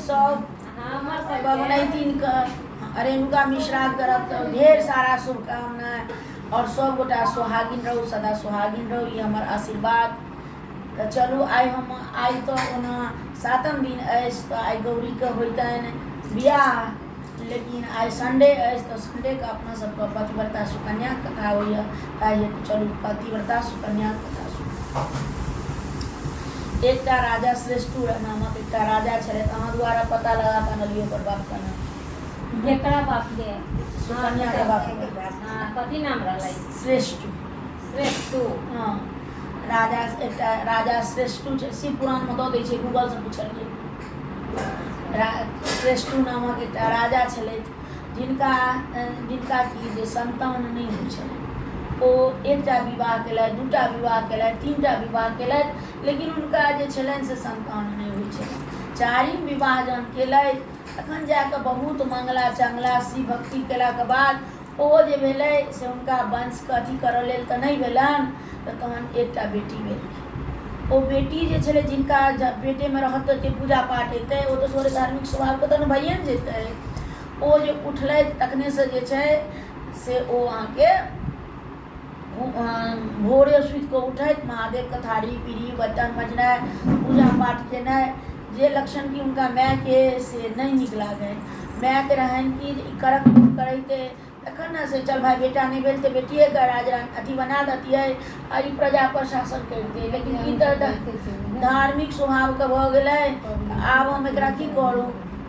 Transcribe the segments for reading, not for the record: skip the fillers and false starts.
सब पबनैतिन के रेणुका मिश्रा तरफ तो ढेर सारा शुभकामना और सब गोटा सुहागिन रहू, सदा सुहागिन रहू, ये हमार आशीर्वाद। तो चलू आई तो ओना 7म दिन अछि, तो आई गौरी के होतन बियाह, लेकिन आई संडे अछि, तो संडे के अपना सबके पतिव्रता सुकन्या कथा होइए, ताहि हेतु चलू पतिव्रता सुकन्या कथा सुन। एकटा राजा श्रेष्ठु नामक एकटा राजा छलै, अहाँ द्वारा पता लगा पानलियो ओकर बाप का नाम। जेकरा बाप के सुकन्या के बाप कथी नाम रहलै? श्रेष्ठु। श्रेष्ठु। हाँ, राजा एकटा राजा श्रेष्ठु छै, शिव पुराण में दऽ दै छै, गूगल से पूछलिए। श्रेष्ठु नामक एकटा राजा छलथि, जिनका की जे संतान नहीं होइ छलै। ओ एकटा विवाह केलथि, दूटा विवाह केलथि, तीनटा विवाह केलथि, लेकिन उनका जे छलनि से संतान नहीं होइ छलनि। चारिम विवाह जहन केलथि तखन जाके बहुत मंगला चंगला शिव भक्ति केलाके बाद ओ जे भेलै से हुनका वंशके अथी करऽ लेल तऽ नहीं भेलनि, तऽ तहन एकटा बेटी भेल। ओ बेटी जे छलै, जिनका पेटे में रहत तऽ पूजा पाठ हेतै, ओ तऽ थोड़े धार्मिक स्वभावके तऽ भइए ने जेतै। ओ जे उठलथि तखने से जे छै से ओ अहाँके भोरे सुति कऽ उठैत महादेव के थारी पीढ़ी बर्तन मजनाइ, पूजा पाठ केनाइ, जे लक्षण की उनका माय के से नहीं नीक लागै। माय के रहन कि करक करैते तखन ने से चल भाई बेटा नहीं भेल तऽ बेटिए के राजा अथी बना देतियै आ ई प्रजा पर शासन करितियै, लेकिन ई तऽ धार्मिक स्वभाव के भऽ गेलै। आब हम एकरा की करू,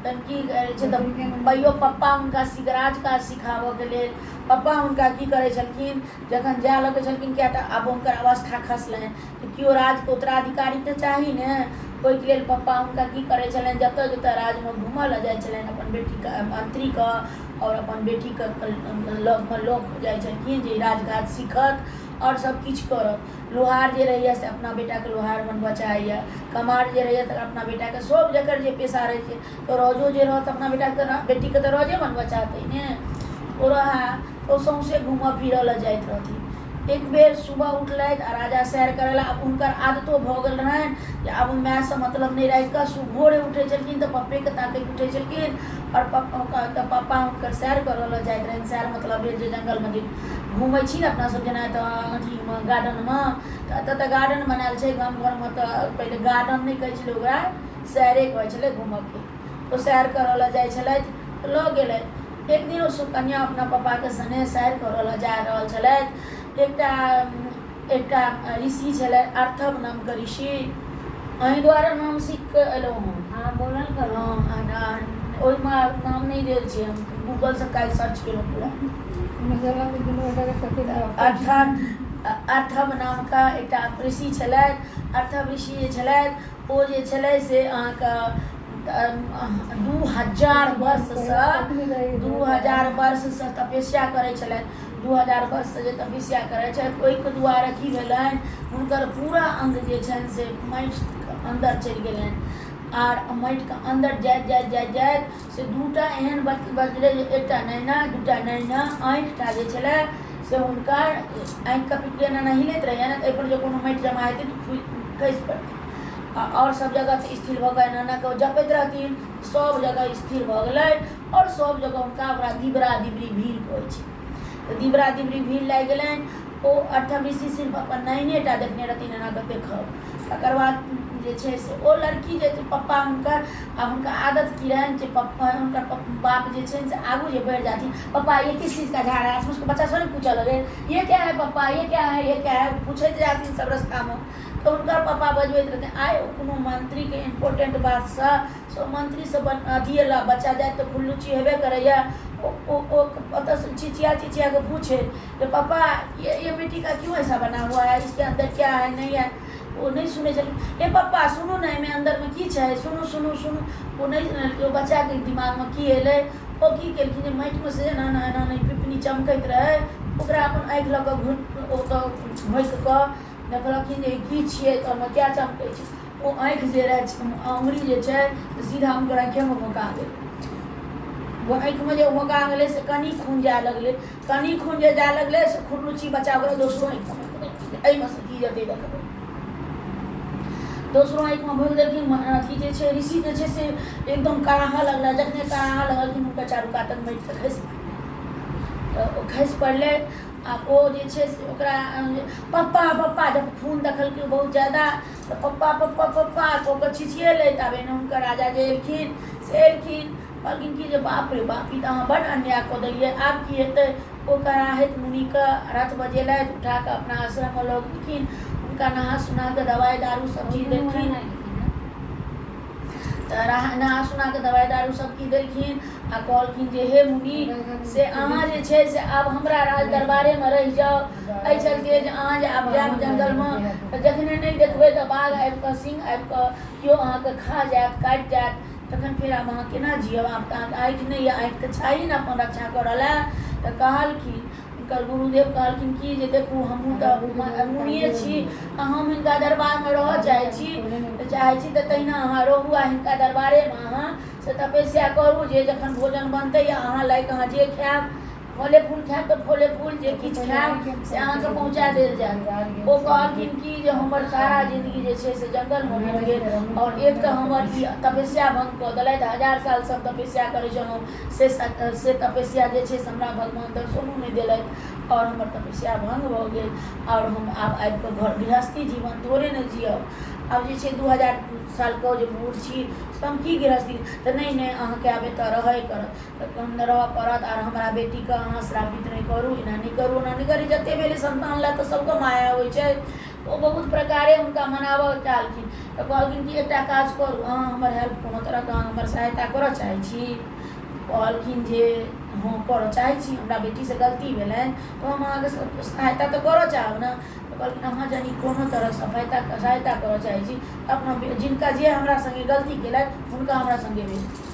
तहन की करै छै तऽ भैयो पप्पा हुनका सिगराज काज सिखाबऽ के लेल पप्पा हुनका की करै छलखिन, जखन जाय लगै छलखिन किया तऽ आब हुनकर अवस्था खसलनि तऽ केओ राजके उत्तराधिकारी तऽ चाही ने, ओहिके लेल पप्पा हुनका की करै छलनि, जतऽ जतऽ राजमे घूमऽ लऽ जाइ छलनि अपन बेटीके मंत्रीके और अपन बेटीके लगमे लऽ जाइ छलखिन जे राजकाज सीखत और सब किछु करत। लोहार जे रहैए से अपना बेटाके लोहार बनबऽ चाहैए, कमार जे रहैए तऽ अपना बेटाके सब जकर जे पेशा रहै छै, तो रोजो जे रहत अपना बेटीके तऽ रोजे बनबऽ चाहतै ने। ओ रहा तो सौंसे घूमऽ फिरऽ लऽ जाइत रहथिन। एक बेर सुबह उठलथि आ राजा सैर करै लए, अब हुनकर आदतो भऽ गेल रहनि जे आब मायसँ मतलब नहीं राखि कऽ भोरे उठै छलखिन तऽ पप्पेके ताकैत उठै छलखिन, और पप्पा हुनकर सैर करऽ लऽ जाइत रहनि। सैर मतलब भेल जे जंगलमे जे घूमै छी ने अपना सब, जेना तऽ अथीमे गार्डनमे, तऽ एतऽ तऽ गार्डन बनायल छै, गाम घरमे तऽ पहिले गार्डन नहीं कहै छलै ओकरा, सैरे कहै छलै घूमऽके। तो सैर करऽ लऽ जाइ छलथि, लऽ गेलथि। एक दिन ओ सुकन्या अपना पप्पा के संगे सैर करऽ लऽ जा रहल छलथि। एकटा ऋषि छलै, अर्थव नाम के ऋषि, अहीं द्वारा नाम सीख कऽ एलहुँ हम। हाँ बोलल करो। ओहिमे नाम नहीं देल छै, हम गूगल से काल्हि सर्च केलहुँ पूरा। अर्थव नाम का एकटा ऋषि छलथि। अर्थव ऋषि जे छलथि ओ जे छलै से अहाँके 2000 वर्ष से तपस्या करै छलथि। 2000 वर्ष से जे तपस्या करै छथि, ओहिके दुआरे की भेलनि, हुनकर पूरा अंग जे छनि से माटिके अन्दर चलि गेलनि, आर माटिके अन्दर जाइत से दूटा एहन बजलै जे एकटा नैना दूटा नैना आँखिटा जे छलै से हुनकर आँखिके पिटले एना हिलैत रहैए ने, एहिपर जे कोनो माटि जमा हेतै तऽ खसि पड़तै, और सब जगह तऽ स्थिर भऽ कऽ एना कऽ जपैत रहथिन, सब जगह स्थिर भऽ गेलै, और सब जगह हुनका ओकरा दिबरा दिबरी भीड़ कहै छै, तऽ दिबरा दिबरी भीड़ लागि गेलनि। ओ अर्थव ऋषि सिर्फ अपन नैनेटा देखने रहथिन एना कऽ देखब। तकर बाद जे छै से ओ लड़की जे पप्पा हुनकर आ हुनका आदत की रहनि जे पप्पा हुनकर बाप जे छै से आगू जे बढ़ि जाती, पप्पा ये किस चीज़ का झाड़ है, आप उसको बच्चा थोड़ी पूछा लगे ये क्या है पप्पा, ये क्या है, ये क्या है, पूछैत जाथिन सब रस्तामे। तो हुनकर पप्पा बजबैत रहथिन, आइ कोनो मंत्रीके इम्पोर्टेंट बातसँ सब मंत्रीसँ अथिए ला बच्चा जाए तऽ खुल्लुची हेबे करैए। ओ ओतऽ चिचिया के पूछे कि पापा ये मिट्टी का क्यों ऐसा बना हुआ है, इसके अंदर क्या है नहीं है। वो नहीं सुने चलिए, ए पप्पा सुनू ने एहिमे अंदर में की छै, सुनू सुनू सुनू। वो नहीं सुनलकै, ओ बच्चाके दिमागमे की एलै, ओ की केलखिन जे माटिमे से एना एना पिपनी चमकैत रहै, ओकरा अपन आँखि लऽ कऽ ओतऽ घोंकि कऽ देखलखिन जे की छियै, तऽ ओहिमे क्या चमकै छै। ओ आँखि जे रहै अङ्गुरी जे छै सीधा हुनकर आँखिएमे घोंका गेलै। वो आँखिमे जे घोंका गेलै से कनि खून जाए लगलै, कनि खून जे जाए लगलै से खुरलुच्ची बच्चा ओकरा दोसरो आँखिमे एहिमे से की जेतै देखबै। दोसरो आँखिमे भोगि देलखिन। अथी जे छै ऋषि जे छै से एकदम कराहा लगला। जखने कराहा लगलखिन हुनकर चारू कातक माटिके खसि पड़लै। तऽ ओ खसि पड़लै आ ओ जे छै से ओकरा पप्पा पप्पा जब खून देखलकै बहुत ज्यादा तऽ पप्पा पप्पा पप्पा कऽ कऽ छिछिएलै। ताबे हुनकर राजा जे एलखिन से एलखिन कहलखिन कि जे बाप रे बाप, ई तऽ अहाँ बड्ड अन्याय कऽ देलियै, आब की हेतै। ओ कराहत मुनिके रथ बजेलथि, उठा कऽ अपना आश्रममे लऽ गेलखिन। हुनका नहा सुना कऽ दवाइ दारू सब चीज देलखिन। तऽ नहा सुना कऽ दवाइ दारू सब चीज देलखिन आ कहलखिन जे हे मुनि, से अहाँ जे छै से आब हमरा राज दरबारेमे रहि जाउ। एहि चलते जे अहाँ जे आब जायब जङ्गलमे तऽ जखने नहि देखबै तऽ बाघ आबि कऽ, सिंह आबि कऽ केओ अहाँके खा जायत, काटि जायत, तखन फेर आब अहाँ केना जियब। आब तऽ अहाँके आँखि नहि यऽ, आँखि तऽ चाही ने अपन रक्षा करऽ लए। तऽ कहलखिन हुनकर गुरुदेव कहलखिन कि जे देखू हमहूँ तऽ मुनिए छी आ हम हिनका दरबारमे रहऽ चाहै छी तऽ तहिना अहाँ रहू आ हिनका दरबारेमे अहाँ से तपस्या करू। जे जखन भोजन बनतै या अहाँ लायक अहाँ जे खायब, फले फूल खायब तऽ फले फूल, जे किछु खायब से अहाँके पहुँचा देल जायत। ओ कहलखिन कि जे हमर सारा जिन्दगी जे छै से जंगलमे बीत गेल और एक तऽ हमर ई तपस्या भंग कऽ देलथि। 1000 साल सब तपस्या करै छलहुँ से तपस्या जे छै से हमरा भगवान दर्शनो नहि देलथि और हमर तपस्या भंग भऽ गेल और हम आब आबि कऽ घर गृहस्थी जीवन थोड़े ने जियब। आब जे छै 2000 सालके जे बूढ़ छी तऽ हम की गृहस्थी। तऽ नहि अहाँके आब एतऽ रहै करत, तऽ रहऽ पड़त। आर हमरा बेटीके अहाँ श्रापित नहि करू, एना नहि करू, ओना नहि करी। जतेक भेलै संतान लए तऽ सबके माया होइ छै। ओ बहुत प्रकारे हुनका मनाबऽ चाहलखिन। तऽ कहलखिन कि एकटा काज करू, अहाँ हमर हेल्प कोनो तरहके अहाँ हमर सहायता करऽ चाहै छी। कहलखिन जे हाँ करऽ चाहै छी, हमरा बेटीसँ गलती भेलनि तऽ हम अहाँके सहायता तऽ करऽ चाहब ने। तऽ कहलखिन अहाँ यदि कोनो तरह सहायता करऽ चाहै छी तऽ अपना जिनका जे हमरा सङ्गे गलती केलथि हुनका हमरा सङ्गे भेज।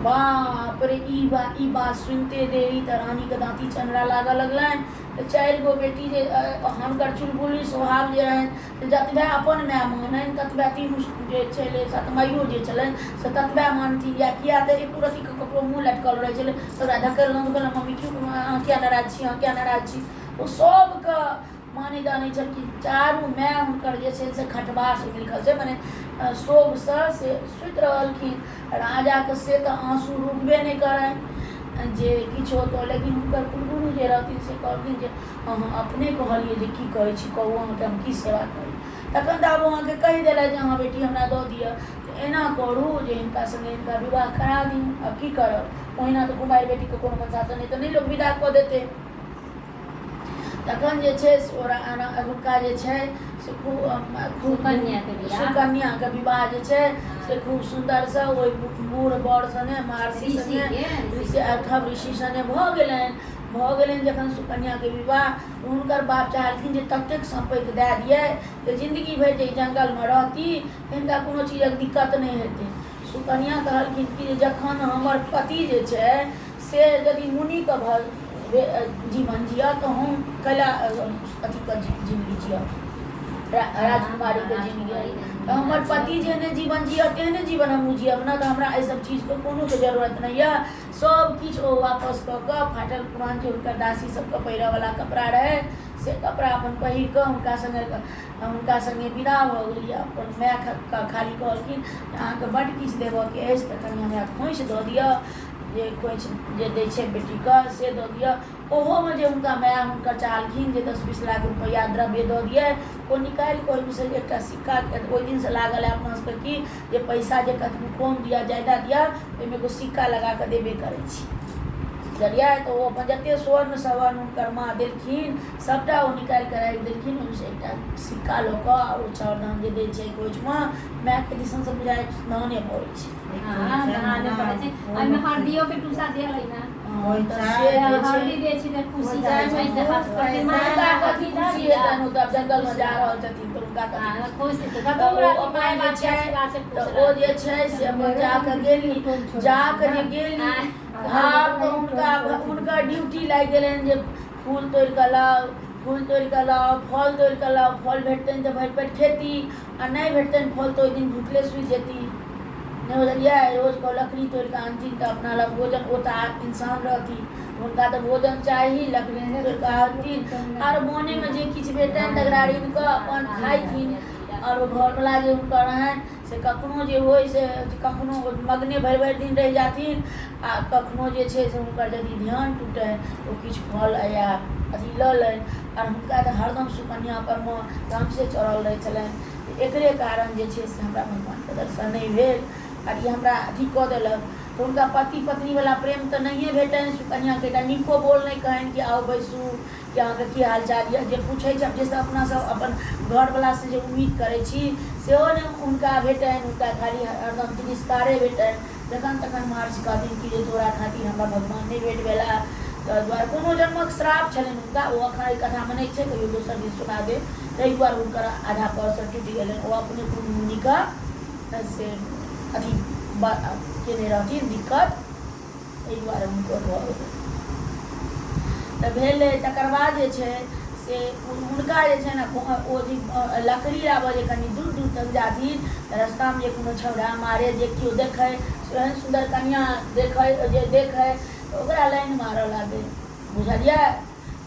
बाप रे, ई बात सुनते देरी तऽ रानीके दाँती चनरा लागऽ लगलनि। तऽ 4 गो बेटी जे हुनकर चुलबुली स्वभाव जे रहनि तऽ जतबे अपन माय माननि ततबे तीनू जे छलै सतमाइयो जे छलनि से ततबे मानथिन। या किया तऽ एको रत्तीके ककरो मुँह लटकल रहै छलै तऽ ओकरा धकेलहुँ मम्मी क्यों, अहाँ किया नाराज छी, अहाँ किया नाराज छी। ओ सबके मानै जानै छलखिन। चारू माय हुनकर जे छै से खटबास लिखल छै, मने शोभसँ से सुति रहलखिन। राजाके से तऽ आँसू रुकबे नहि करनि जे किछु होतौ। लेकिन हुनकर कुलगुरु जे रहथिन से कहलखिन जे अहाँ अपने कहलिए जे की कहै छी, कहू अहाँके हम की सेवा करी। तखन तऽ आब अहाँके कहि देलथि जे अहाँ बेटी हमरा दऽ दिअ, एना करू जे हिनका सङ्गे हिनका विवाह करा दी। आब की करब, ओहिना तऽ कुमारि बेटीके कोनो मनसासँ नहि तऽ नहि लोक विदा कऽ देतै। तखन जे छै से हुनका जे छै से सुकन्याके विवाह जे छै से खूब सुन्दरसँ ओहि बूढ़ बड़ सने महर्षि सने अथवा ऋषि सने भऽ गेलनि। जखन सुकन्याके विवाह हुनकर बाप चाहलखिन जे ततेक सम्पत्ति दए दिए जे जिन्दगी भरि जे जंगलमे रहती हिनका कोनो चीजक दिक्कत नहि हेतै। सुकन्या कहलखिन कि जखन हमर पति जे छै से यदि मुनिके जीवन जिअ तऽ हम कैला अथीके जिन्दगी जिअब, राजकुमारीके जिन्दगी। तऽ हमर पति जेहने जीवन जिअ तेहने जीवन हमहूँ जिअब ने। तऽ हमरा एहि सब चीजके कोनोके जरूरत नहीं यऽ। सब किछु ओ वापस कऽ कऽ फाटल पुरान जे हुनकर दासी सबके पहिरऽवला कपड़ा रहै से कपड़ा अपन पहिर कऽ हुनका सङ्गे विदा भऽ गेलिए। अपन माय खाली कहलखिन अहाँके बड्ड किछु देबऽके अछि तऽ कनि हमरा खोइछ दऽ दिअ, जे खोइछ जे दै छै बेटीके से दऽ दिअ। ओहोमे जे हुनका माय हुनकर चाहलखिन जे 10-20 लाख रुपैआ द्रव्य दऽ दिए, ओ निकालि कऽ ओहिमे से एकटा सिक्का, ओहि दिनसँ लागल है अपना सबके कि जे पैसा जे कतबो कम दिअ ज्यादा दिअ ओहिमे एगो सिक्का लगा कऽ देबे करै छी, बुझलियै। तऽ ओ अपन जतेक स्वर्ण सवर्ण हुनकर माँ देलखिन सबटा ओ निकालि कऽ राखि देलखिन। ओहिमेसँ एकटा सिक्का लऽ कऽ ओ चाउर धान जे दै छै खोइछमे मायके दिसनसँ बुझाइ धाने पड़ै छै। ओहिमे हरदियोके टुसा देलै ना, हरदी दै छै तऽ खुशी जंगलमे जा रहल छथिन तऽ ओ जे छै से अपन जाकऽ गेली आब तऽ हुनका ड्यूटी लागि गेलनि जे फूल तोड़ि कऽ लाउ, फूल तोड़ि कऽ लाउ, फल तोड़ि कऽ लाउ। फल भेटतनि तऽ भरि पेट खेती आ नहि भेटतनि फल तऽ ओहि दिन भूखले सुति जेती, नहीं बुझलियै। रोज को लकड़ी तोड़ि कऽ आनथिन तऽ अपना लग भोजन, ओ तऽ इंसान रहथिन हुनका तऽ भोजन चाही, लकड़ी तोड़ि कऽ आनथिन आर मोनेमे जे किछु भेटनि तकरा ऋण कऽ अपन खाइथिन। और घरवला जे हुनकर रहनि से कखनो जे होइ से कखनो मगने भरि भरि दिन रहि जाथिन आ कखनो जे छै से हुनकर यदि ध्यान टूटै तऽ किछु फल या अथी लऽ लनि और हुनका तऽ हरदम सुकन्या परमे गामसँ चढ़ल रहै छलनि। एकरे कारण जे छै से हमरा भगवानके दर्शन नहि भेल और ई हमरा अथी कऽ देलक। तो उनका पति पत्नी वाला प्रेम तो नहीं भेटन। सुकन्या के निको बोल नहीं कहन कि आओ बैसू कि अहाँके की हाल चाल यऽ जे पूछे जैसे अपना सब अपन घर वाला से जे उम्मीद करे छी सेहो ने उनका भेटन। उनका खाली हरदम तिरस्कारे भेटन। जखन तखन महर्षि कहथिन कि जे तोरा खातिर हमरा भगवान नहीं भेट भेला तो द्वारा कोनो जन्मक श्राप छलनि हुनका। ओ अखन एहि कथामे नहीं छै, कहियो दोसर दिन सुना दे। ताहि दुआरे हुनकर आधा पैर टूटि गेलनि। ओ अपने मुनिका से अथी केने रहथिन दिक्कत, एहि दुआरे हुनको भऽ गेलै। तऽ भेलै तकर बाद जे छै से हुनका जे छै ने ओ जे लकड़ी आबऽ जे कनि दूर दूर तक जाथिन तऽ रस्तामे जे कोनो छौड़ा मारे जे केओ देखै एहन सुन्दर कन्या देखै जे देखै तऽ ओकरा लाइन मारऽ लागे, बुझलियै।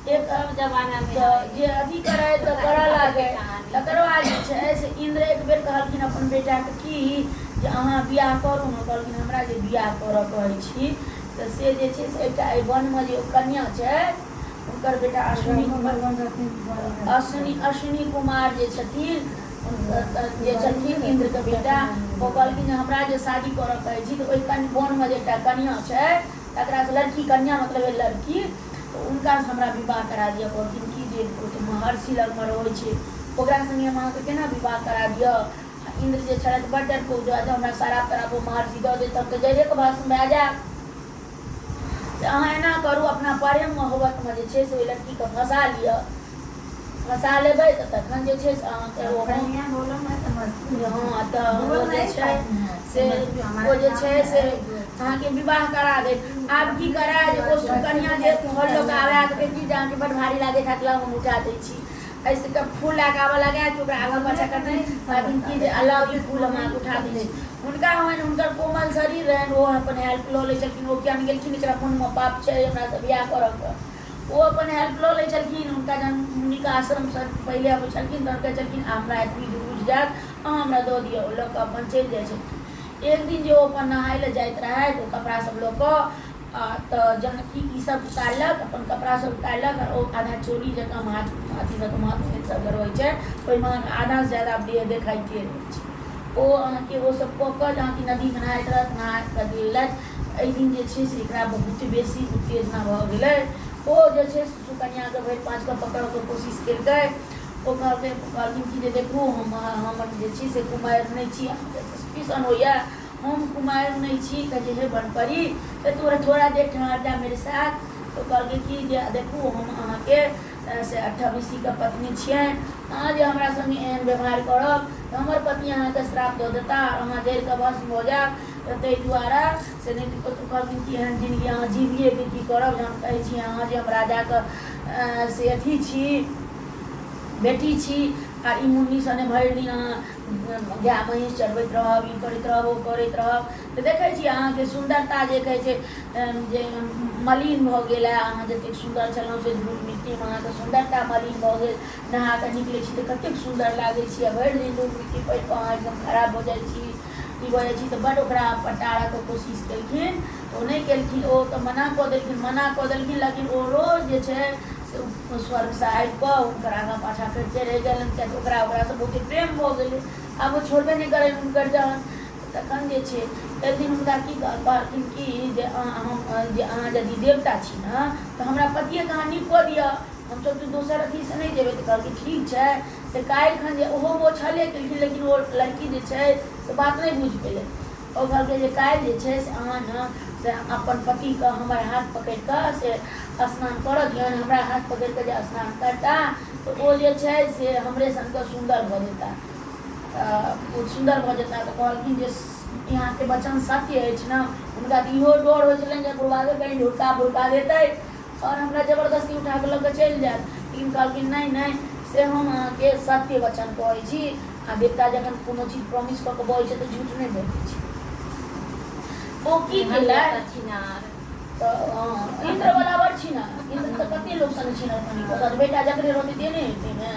एक जमाना में जे अथी करे तो करऽ लागे। तकर बाद जे छै से इंद्र एक बेर कहलखिन अपन बेटाके कि जे अहाँ बियाह करू ने। कहलखिन हमरा जे बियाह करऽ कहै छी तऽ से जे छै से एकटा एहि वनमे जे कन्या छै हुनकर बेटा अश्विनी कुमार जे छथिन जे छथिन इंद्रके बेटा, ओ कहलखिन जे हमरा जे शादी करऽ कहै छी तऽ ओहि वनमे जे एकटा कन्या छै तकरासँ लड़की, कन्या मतलब लड़की, तो उनका हमरा विवाह करा दिअ। कहलखिन कि जे महर्षि लगमे रहै छै ओकरा संगे हम अहाँके केना विवाह करा दिअ। इंद्र जे छलथि बड्ड डरपोक जो हमरा सारा तरह वो महर्षि दऽ देत तब तऽ जरेके भाषण भए जायब। अहाँ एना करू अपना प्रेम मोहब्बतमे जे छै से ओहि लड़कीके फंसा लिअ। फंसा लेबै तऽ तखन जे छै से अहाँके हाँ तऽ ओ जे छै से अहाँके विवाह करा देत। आब की करा जे ओ सुकन्या जे घर लोक आबे तऽ बेटी जे अहाँके बड्ड भारी लागैत हैत हम उठा दै छी, ऐसे कब फूल लगा आबऽ लगा कि ओकरा आगाँ पाछाँ करतै कहथिन कि जे अल्लाह ई फूल हम अहाँके उठा दै छी। हुनका होइन हुनकर कोमल शरीर रहनि, ओ अपन हेल्प लऽ लै छलखिन। ओ किया गेलखिन एकरा मोनमे पाप छै हमरासँ बियाह करऽके, ओ अपन हेल्प लऽ लै छलखिन। हुनका जहन मुनिका आश्रमसँ पहिले अबै छलखिन तहन कहै छलखिन हमरा एतबी बुझि जायत अहाँ हमरा दऽ दिअ। ओ लऽ कऽ अपन चलि जाइ छलखिन। एक दिन जे ओ अपन नहाय लए जाइत रहथि ओ कपड़ा सब लऽ कऽ तऽ जानकी ई सब उतारलक, अपन कपड़ा सब उतारलक और ओ आधा चोली जकाँ अथी जकाँ माथ सब रहै छै ओहिमे आधासँ ज्यादा देह देखाइते रहै छै। ओ अहाँके ओ सब कऽ कऽ जहाँकि नदीमे नहाइत रहत नहा कऽ गेलथि। एहि दिन जे छै से एकरा बहुत बेसी उत्तेजना भऽ गेलै। ओ जे छै से सुकन्याके भरि पाँचके पकड़ऽके कोशिश केलकै। ओ कहलखिन कि जे देखू हम जे छी से कुमारि नहि छी, सस्पिशन होइए हम कुमारि नहीं छी। कहे हे बनपरी तो थोड़ा देर ठहर जा मेरे साथ। तो कहलकै कि जे देखू हम अहाँके से 28 के पत्नी छियनि, अहाँ जे हमरा संगे एहन व्यवहार करब तऽ हमर पति अहाँके श्राप दऽ देता और अहाँ जरि कऽ भस्म भऽ जायब। तऽ ताहि दुआरे से नहि कहलखिन कि एहन जिनगी अहाँ जीविए के की करब। जे हम कहै छी अहाँ जे हम राजाके से अथी छी बेटी छी आ ई मुन्नी सने भरि दिन अहाँ गाय महीँस चरबैत रहब, ई करैत रहब ओ करैत रहब। तऽ देखै छी अहाँके सुन्दरता जे कहै छै जे मलिन भऽ गेल है। अहाँ जतेक सुन्दर छलहुँ से धूल मिट्टीमे अहाँके सुन्दरता मलिन भऽ गेल। नहा कऽ निकलै छी तऽ कतेक सुन्दर लागै छी आ भरि दिन धूल मिट्टी पड़ि कऽ अहाँ एकदम खराब भऽ जाइ छी, ई भऽ जाइ छी। तऽ बड्ड ओकरा पटारऽके कोशिश केलखिन, ओ नहि केलखिन। ओ तऽ मना कऽ देलखिन लेकिन ओ रोज जे छै स्वर्ग से आबि कऽ हुनकर आगाँ पाछाँ करते रहि गेलनि कियाकि ओकरासँ बहुते प्रेम भऽ गेलै। आब ओ छोड़बे नहि करै हुनकर जहन। तखन जे छै एक दिन हुनका की कहलखिन कि जे अहाँ यदि देवता छी ने तऽ हमरा पतिएके अहाँ नीक कऽ दिअ, हमसब तऽ दोसर अथीसँ नहि जेबै। तऽ कहलखिन ठीक छै। से काल्हिखन जे ओहो ओ छले केलखिन लेकिन ओ लड़की जे छै से बात नहि बुझि पेलै। ओ कहलकै जे काल्हि जे छै से अहाँ ने से अपन पतिके हमर हाथ पकड़ि कऽ से स्नान करऽ दियौन। हमरा हाथ पकड़ि कऽ जे स्नान करता तऽ ओ जे छै से हमरे सनके सुन्दर भऽ जेता, ओ सुन्दर भऽ जेता। तऽ कहलखिन जे यहाँके वचन सत्य अछि ने। हुनका तऽ इहो डर होइ छलनि जे बुढ़बाके कहीं भुड़का देतै और हमरा जबरदस्ती उठा कऽ लऽ कऽ चलि जायत। लेकिन कहलखिन नहीं से हम अहाँके सत्य वचन कहै छी। आ देवता जखन कोनो चीज प्रॉमिस कऽ के बोलै छै तऽ झूठ नहि बोलै छै। ओ की केलथि तऽ इंद्र बराबर छी ना। इंद्र तऽ कते लोग संग छी ना, बेटा जकरे रहतै देने हेतै ने।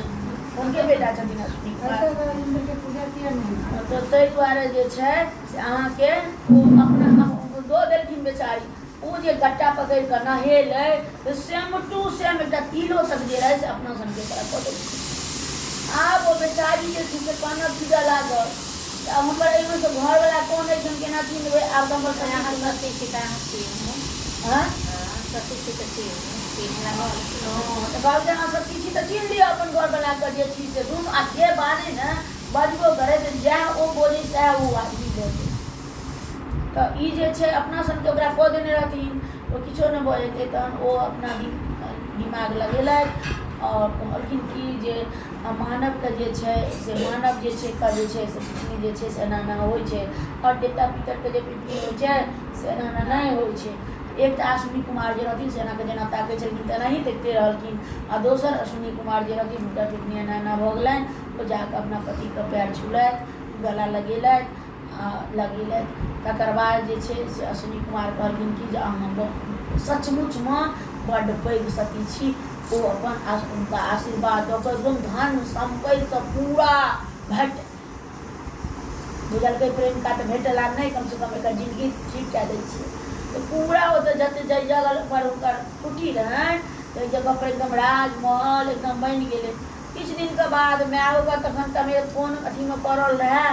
हुनके बेटा छथिन अश्विनी कुमार। इंद्र के पूजा किया नहीं। तो ताहि दुआरे जे छै से अहाँके ओ अपना दो देलखिन बेचारी। ओ जे गट्टा पकड़ि कऽ नहेलै तऽ सेम टू सेम एकटा किलो तक जे रहै से अपना सनके तरह कऽ देलखिन। आब ओ बेचारी जे छै से कानब पीटऽ लागल। अब हमर एहिमे से घरवला कोन है हम केना चिन्ह देबै? आब तऽ हमर यहाँ सती सीता हंसी है। हाँ सती सीता चिन्ह लगल। तऽ कहलकै अहाँ सब किछु तऽ चिन्ह लिअ अपन घरवलाके जे छी से दुनू। आ जे बाने ने बजबो करे तऽ जएह ओ बोलै सएह ओ आदमी बोलै। तऽ ई जे छै अपना सनके ओकरा कऽ देने रहथिन ओ किछो नहि बजेतै। तहन ओ अपना दिमाग लगेलथि और कहलखिन कि जे मानवके जे छै से मानव जे छै से पितनी जे छै से एना एना होइ छै और देवता पितरके जे पितनी होइ छै से एना एना नहि होइ छै। एक तऽ अश्विनी कुमार जे रहथिन से एनाके जेना ताकै छलखिन तेनाही देखते रहलखिन। आ दोसर अश्विनी कुमार जे रहथिन हुनकर पितनी एना एना भऽ गेलनि। ओ जाकऽ अपना पतिके पैर छुलथि, गला लगेलथि आ लगेलथि। तकर बाद जे छै से अश्विनी कुमार कहलखिन कि जे अहाँ सचमुचमे बड्ड पैघ सती छी। ओ अपन हुनका आशीर्वाद दऽ कऽ एकदम धन सम्पत्तिसँ पूरा भेट बुझलकै। प्रेमिका तऽ भेटला नहि, कमसँ कम एकर जिन्दगी ठीक कऽ दै छियै। तऽ पूरा ओतऽ जतेक जाहि जगह पर हुनकर कुटी रहनि ताहि जगह पर एकदम राजमहल एकदम बनि गेलै। किछु दिनके बाद मायओके तखन तबियत कोन अथीमे पड़ल रहै,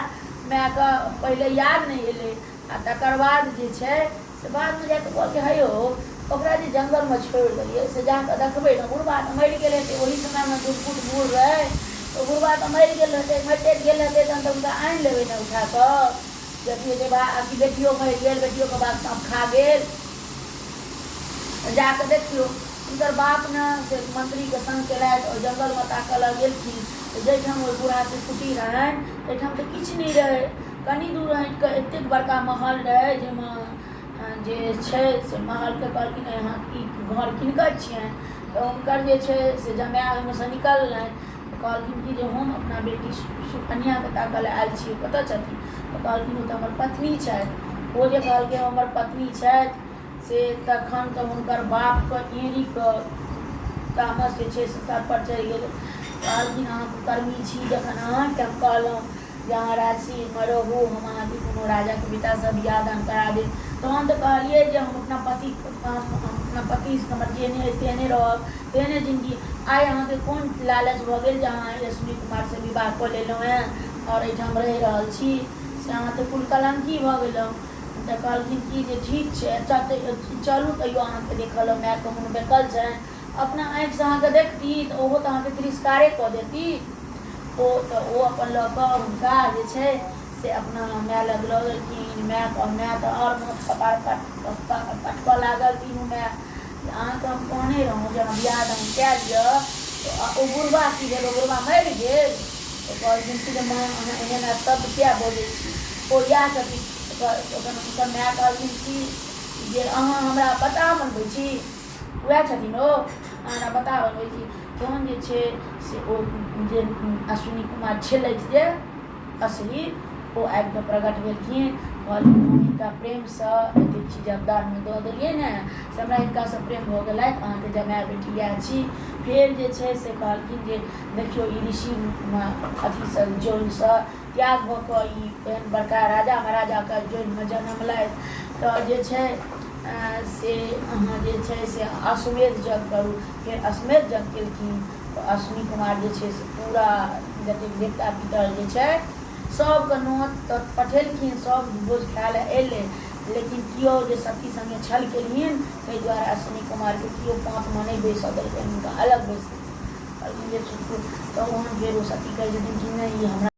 मायके पहिले याद नहि एलै। आ तकर बाद जे छै से बादमे जाकऽ कहलकै हे यौ ओकरा जे जंगलमे छोड़ि देलियै से जाकऽ देखबै ने। बुढ़बा तऽ मरि गेल हेतै, ओहि समयमे 2 फुट बूढ़ रहै तऽ बुढ़बा तऽ मरि गेल हेतै। मरिते गेल हेतै तहन तऽ हुनका आनि लेबै ने उठा कऽ। देखिए जे कि बेटियो मरि गेल, बेटियोके बाद साँप खा गेल। जाकऽ देखियौ हुनकर बाप ने से मंत्रीके संग केलथि और जंगलमे ताकऽ लऽ गेलखिन। तऽ जाहिठाम ओहि बूढ़ाके कुटी रहनि ताहिठाम तऽ किछु नहि रहै। कनि दूर हटिकऽ एतेक बड़का महल रहै जाहिमे जे छै से महलके कहलखिन यहाँ ई घर किनकर छियनि? तऽ हुनकर जे छै से जमाय ओहिमेसँ निकललनि। तऽ कहलखिन कि जे हम अपना बेटी सुकन्याके ताकऽ लए आयल छी, कतऽ छथिन? तऽ कहलखिन ओ तऽ हमर पत्नी छथि। ओ जे कहलकै हमर पत्नी छथि से तखन तऽ हुनकर बापके एड़ीके तामस जे छै से सर पर चढ़ि गेलै। कहलखिन अहाँ कर्मी छी, जखन अहाँके हम कहलहुँ जे अहाँ राजसीमे रहू, हम अहाँके कोनो राजाके बेटासँ बियाह दान करा देब, तहन तऽ कहलियै जे हम अपना पति हमर जेहने अइ तेहने रहब, तेहने जिन्दगी। आइ अहाँके कोन लालच भऽ गेल जे अहाँ अश्विनी कुमारसँ विवाह कऽ लेलहुँ हेँ और एहिठाम रहि रहल छी? से अहाँ तऽ कुल कलंकी भऽ गेलहुँ। तऽ कहलखिन कि जे ठीक छै चलू तैयो अहाँके देखल मायके मोन बेकल छनि। अपना आँखिसँ अहाँके देखती तऽ ओहो तऽ अहाँके तिरस्कारे कऽ देती। ओ अपन लऽ कऽ हुनका जे छै से अपना माय लग लऽ गेलखिन। माय तऽ आओर मोट कपार पटकऽ लागल तीनू माय। अहाँके हम कहने रहौँ जे बियाह दान कए लिअ। तऽ ओ बुढ़बा की भेल? ओ बुढ़बा मरि गेल। तऽ कहलखिन कि जे माँ अहाँ एहन शब्द किया बोलै छी? ओ इएह छथिन। हुनकर माय कहलखिन कि जे अहाँ हमरा बता बनबै छी? उएह छथिन ओ हमरा बता बनबै छी। तहन जे छै से ओ जे अश्विनी कुमार छलथि जे असली ओ आबि कऽ प्रकट भेलखिन। कहलखिन हम हिनका प्रेमसँ एतेक चीज अवदानमे दऽ देलियै ने से हमरा हिनकासँ प्रेम भऽ गेलथि। अहाँके जमाय बेटी इएह छी। फेर जे छै से कहलखिन जे देखियौ ई ऋषिमे अथीसँ जनसँ त्याग भऽ कऽ ई एहन बड़का राजा महाराजाके जनमे जन्मलथि। तऽ जे छै से अहाँ जे छै से अश्वमेध यज्ञ करू। फेर अश्वमेध यज्ञ केलखिन। तऽ अश्विनी कुमार जे छै से पूरा जतेक देवता पितर जे छै सबके नोत पठेलखिन, सब भोज खाय लए अयलै। लेकिन केओ जे सती सङ्गे छल केलखिन ताहि दुआरे अश्विनी कुमारके केओ पाँचमे नहि बैसऽ देलकै, हुनका अलग बैस कहलखिन जे तऽ ओहन फेर ओ सती कहै छथिन कि नहि ई हमरा